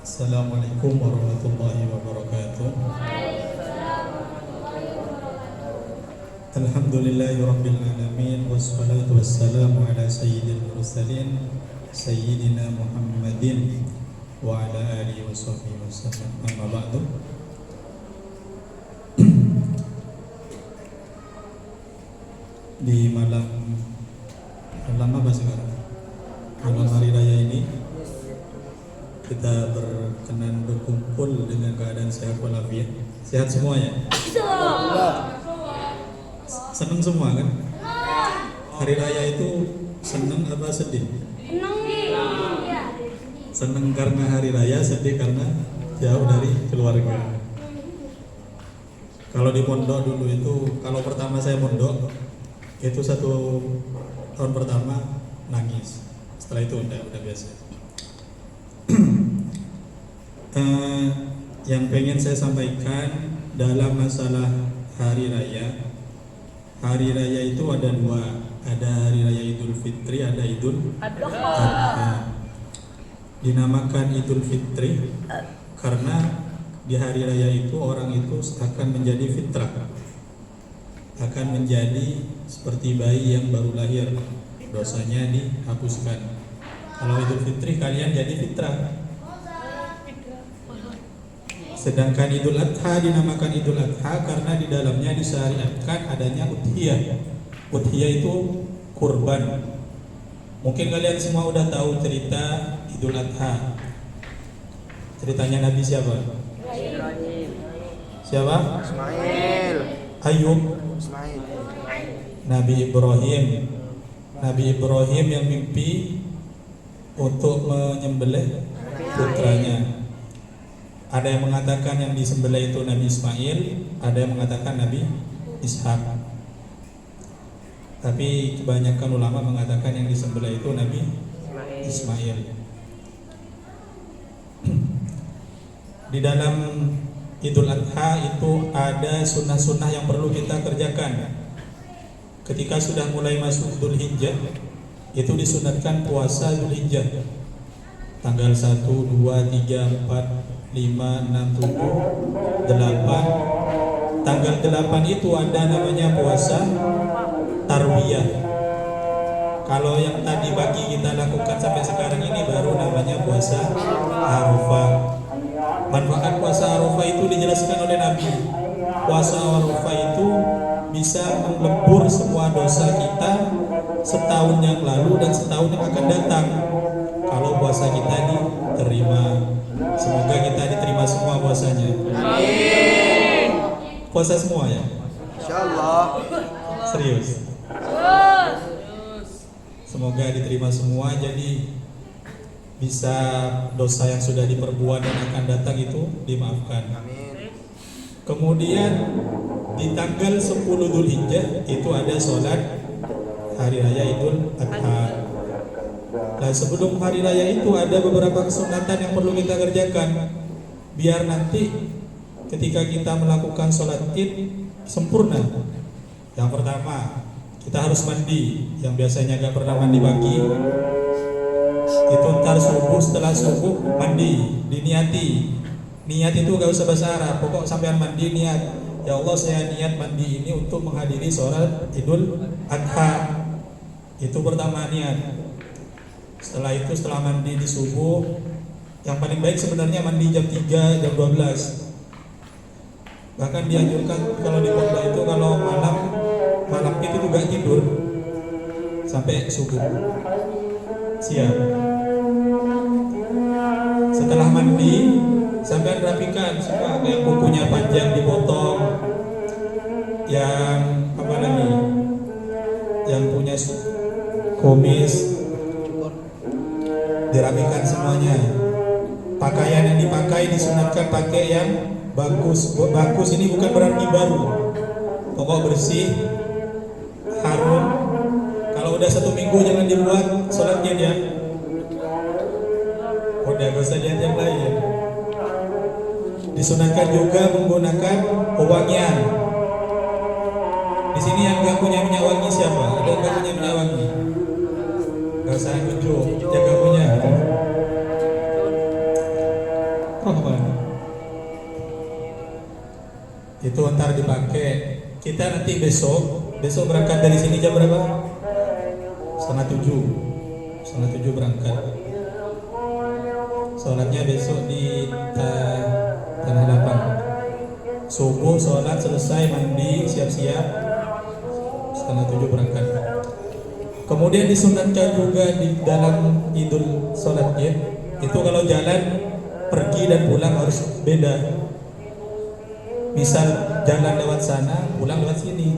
Assalamualaikum warahmatullahi wabarakatuh. Alhamdulillahi rabbil alamin, wassalatu wassalamu ala sayyidil mursalin sayyidina Muhammadin wa ala alihi wa sahbihi wasallam. Amma ba'du. Di malam apa sekarang? Malam hari raya ini kita berkenan berkumpul dengan keadaan sehat walafiat. Sehat semuanya? Senang semua kan? Hari raya itu senang apa sedih? Senang karena hari raya, sedih karena jauh dari keluarga. Kalau di pondok dulu itu, kalau pertama saya mondok itu 1 tahun pertama nangis. Setelah itu udah biasa. Yang pengen saya sampaikan dalam masalah hari raya. Hari raya itu ada 2, ada hari raya Idul Fitri, ada Idul Adha. Dinamakan Idul Fitri karena di hari raya itu orang itu akan menjadi fitrah, akan menjadi seperti bayi yang baru lahir, dosanya dihapuskan. Kalau Idul Fitri kalian jadi fitrah. Sedangkan Idul Adha dinamakan Idul Adha karena di dalamnya disyariatkan adanya udhiyah. Udhiyah itu kurban. Mungkin kalian semua udah tahu cerita Idul Adha. Ceritanya Nabi siapa? Siapa? Ismail. Ayub. Ismail. Nabi Ibrahim. Nabi Ibrahim yang mimpi untuk menyembelih putranya. Ada yang mengatakan yang disembelih itu Nabi Ismail, ada yang mengatakan Nabi Ishak. Tapi kebanyakan ulama mengatakan yang disembelih itu Nabi Ismail. Di dalam Idul Adha itu ada sunnah-sunnah yang perlu kita kerjakan. Ketika sudah mulai masuk Dzul Hijjah, itu disunatkan puasa Dzul Hijjah. Tanggal 1, 2, 3, 4, 5, 6, 7, 8. Tanggal 8 itu ada namanya puasa Tarwiyah. Kalau yang tadi pagi kita lakukan sampai sekarang ini baru namanya puasa Arafah. Manfaat puasa Arafah itu dijelaskan oleh Nabi. Puasa Arafah itu bisa melebur semua dosa kita setahun yang lalu dan setahun yang akan datang. Kalau puasa kita diterima. Semoga kita diterima semua puasanya. Amin. Puasa semua ya? Insyaallah. Serius? Semoga diterima semua, jadi bisa dosa yang sudah diperbuat dan akan datang itu dimaafkan. Amin. Kemudian di tanggal 10 Dzul Hijjah itu ada sholat hari raya Idul Adha. Nah, sebelum hari raya itu ada beberapa kesunatan yang perlu kita kerjakan biar nanti ketika kita melakukan sholat Id sempurna. Yang pertama, kita harus mandi. Yang biasanya gak pernah mandi pagi, itu ntar subuh, setelah subuh mandi, diniati. Niat itu gak usah bahasa Arab, pokok sampean mandi niat. Ya Allah, saya niat mandi ini untuk menghadiri sholat Idul Adha. Itu pertama niat. Setelah itu, setelah mandi di subuh, yang paling baik sebenarnya mandi jam 3, jam 12. Bahkan dianjurkan kalau di pondok itu kalau malam itu juga tidur sampai subuh. Siap. Setelah mandi, sampai rapikan semua, yang kukunya panjang dipotong, yang apa lagi, yang punya kumis dirapikan semuanya. Pakaian yang dipakai disunatkan pakai yang bagus. Bagus ini bukan berarti baru, pokok bersih, harum. Kalau udah 1 minggu jangan dibuat sholatnya ya. Udah gak usah lihat yang lain. Disunatkan juga menggunakan pewangian. Di sini yang gak punya minyak wangi siapa? Ada yang gak punya minyak wangi? Gak perasaan Ujo, jaga punya. Rohman. Itu ntar dipakai. Kita nanti besok berangkat dari sini jam berapa? 6:30 berangkat. Sholatnya besok di Tanah Lapang. Subuh sholat selesai, mandi, siap-siap, 6:30 berangkat. Kemudian disunatkan juga di dalam idul sholat Id itu kalau jalan pergi dan pulang harus beda. Misal jalan lewat sana, pulang lewat sini.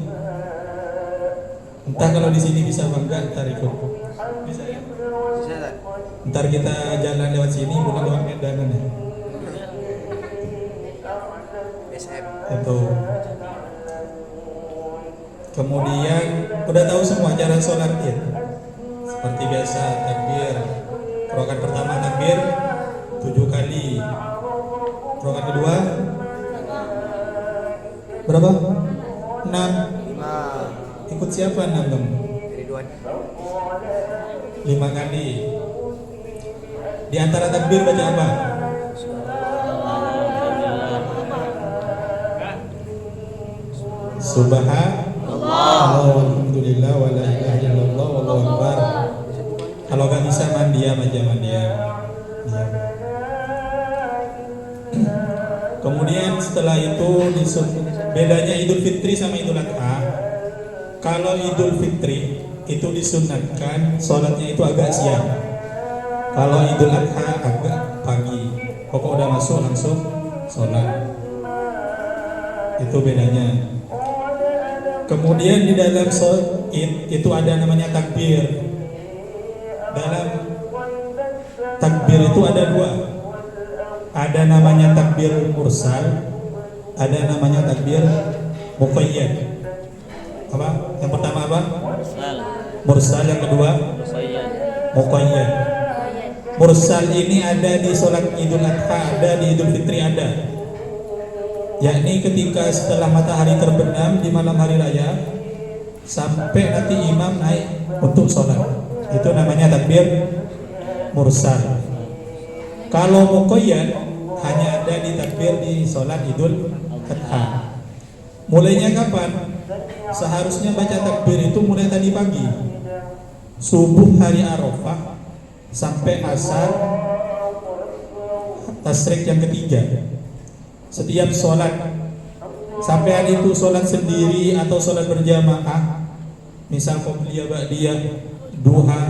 Entah kalau di sini bisa bangga, ntar ikut. Bisa ya? Bisa tak? Ntar kita jalan lewat sini, pulang lewat Medan ya. SM. Itu. Kemudian udah tahu semua cara sholat Id. Seperti biasa takbir. Rakaat pertama takbir 7 kali. Rakaat kedua berapa? 6. 5. Ikut siapa 6 kamu? Ridwan. 5 kali. Di antara takbir baca apa? Subhanallah, alhamdulillah, wa la ilaha illallah, wallahu akbar. Kalau nggak bisa mandiam aja, mandiam. Diam. Kemudian setelah itu bedanya Idul Fitri sama Idul Adha. Kalau Idul Fitri itu disunatkan sholatnya itu agak siang. Kalau Idul Adha agak pagi. Pokok udah masuk langsung sholat. Itu bedanya. Kemudian di dalam sholat Id itu ada namanya takbir. Dalam takbir itu ada 2. Ada namanya takbir mursal, ada namanya takbir muqayyad. Apa? Yang pertama apa? Mursal. Yang kedua muqayyad. Mursal ini ada di sholat Idul Adha, ada di Idul Fitri ada. Yakni ketika setelah matahari terbenam di malam hari raya sampai nanti imam naik untuk sholat, itu namanya takbir mursal. Kalau muqayyad hanya ada di takbir di sholat Idul Adha. Mulainya kapan? Seharusnya baca takbir itu mulai tadi pagi, subuh hari Arafah sampai asar tasrik yang ketiga. Setiap sholat, sampai hari itu sholat sendiri atau sholat berjamaah, misal qobliyah, ba'diyah, duha,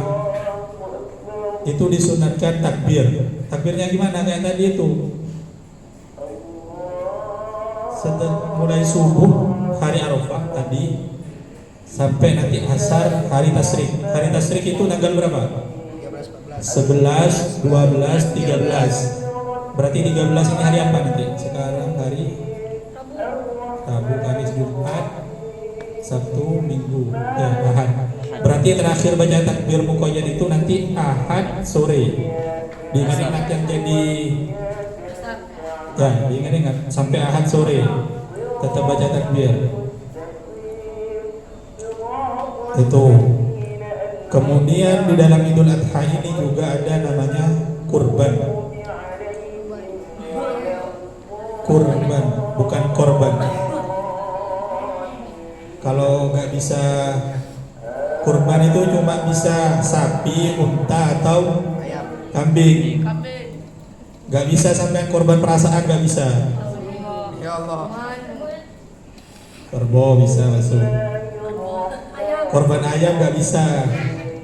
itu disunatkan takbir. Takbirnya gimana? Kayak tadi itu. Mulai subuh hari Arafah tadi sampai nanti asar hari tasrik. Hari tasrik itu tanggal berapa? 11, 12, 13. Berarti 13 ini hari apa nanti? Sekarang hari Rabu, Kamis, Jumat, Sabtu, Minggu, Ahad. Berarti terakhir baca takbir muqayyad itu nanti Ahad sore. Diingat-ingat yang jadi, ya diingat-ingat sampai Ahad sore tetap baca takbir. Itu. Kemudian di dalam Idul Adha ini juga ada namanya kurban. Kurban, bukan korban. Kalau nggak bisa kurban itu cuma bisa sapi, unta atau kambing. Nggak bisa sampai korban perasaan, nggak bisa. Ya Allah. Kerbau bisa masuk. Korban ayam nggak bisa.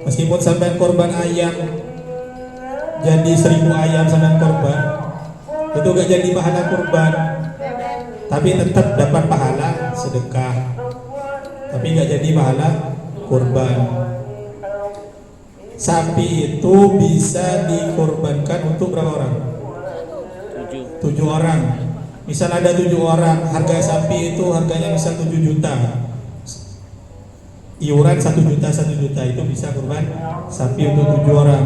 Meskipun sampai korban ayam jadi 1000 ayam sampai korban, itu gak jadi pahala kurban, tapi tetap dapat pahala sedekah, tapi gak jadi pahala kurban. Sapi itu bisa dikorbankan untuk berapa orang? 7 orang. Misal ada 7 orang, harga sapi itu harganya misal 7 juta, iuran 1 juta, 1 juta, itu bisa kurban sapi untuk 7 orang.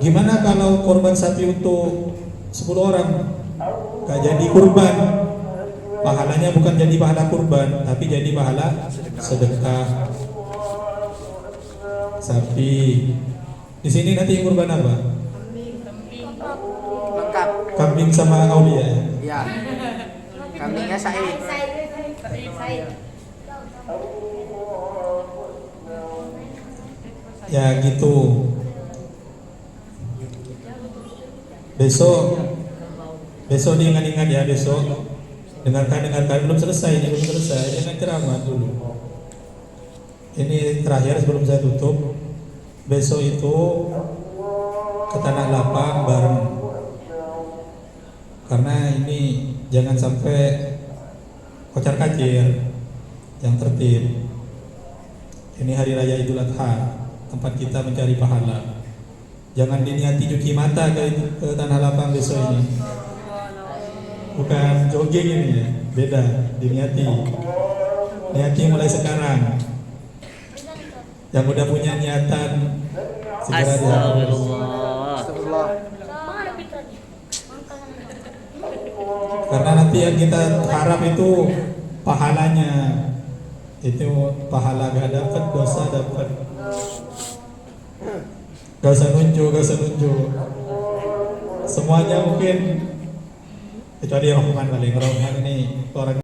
Gimana kalau korban sapi untuk 10 orang? Gak jadi kurban. Pahalanya bukan jadi pahala kurban, tapi jadi pahala sedekah sapi. Di sini nanti kurban apa? Lengkap. Kambing sama aulia ya? Iya. Kambingnya Said. Ya gitu. Besok diingat-ingat ya besok. Dengarkan belum selesai jangan ceramah dulu. Ini terakhir sebelum saya tutup. Besok itu ke Tanah Lapang bareng. Karena ini jangan sampai kocar-kacir, yang tertib. Ini hari raya Idul Adha, tempat kita mencari pahala. Jangan diniati cuci mata ke Tanah Lapang besok ini. Bukan jogging ini ya, beda, diniati. Niati mulai sekarang. Yang udah punya niatan segera dihapus. Astagfirullah. Karena nanti yang kita harap itu pahalanya. Itu pahala gak dapat, dosa dapat. Gak usah nunjuk. Semuanya mungkin kecuali Rahman paling. Rahman ini orang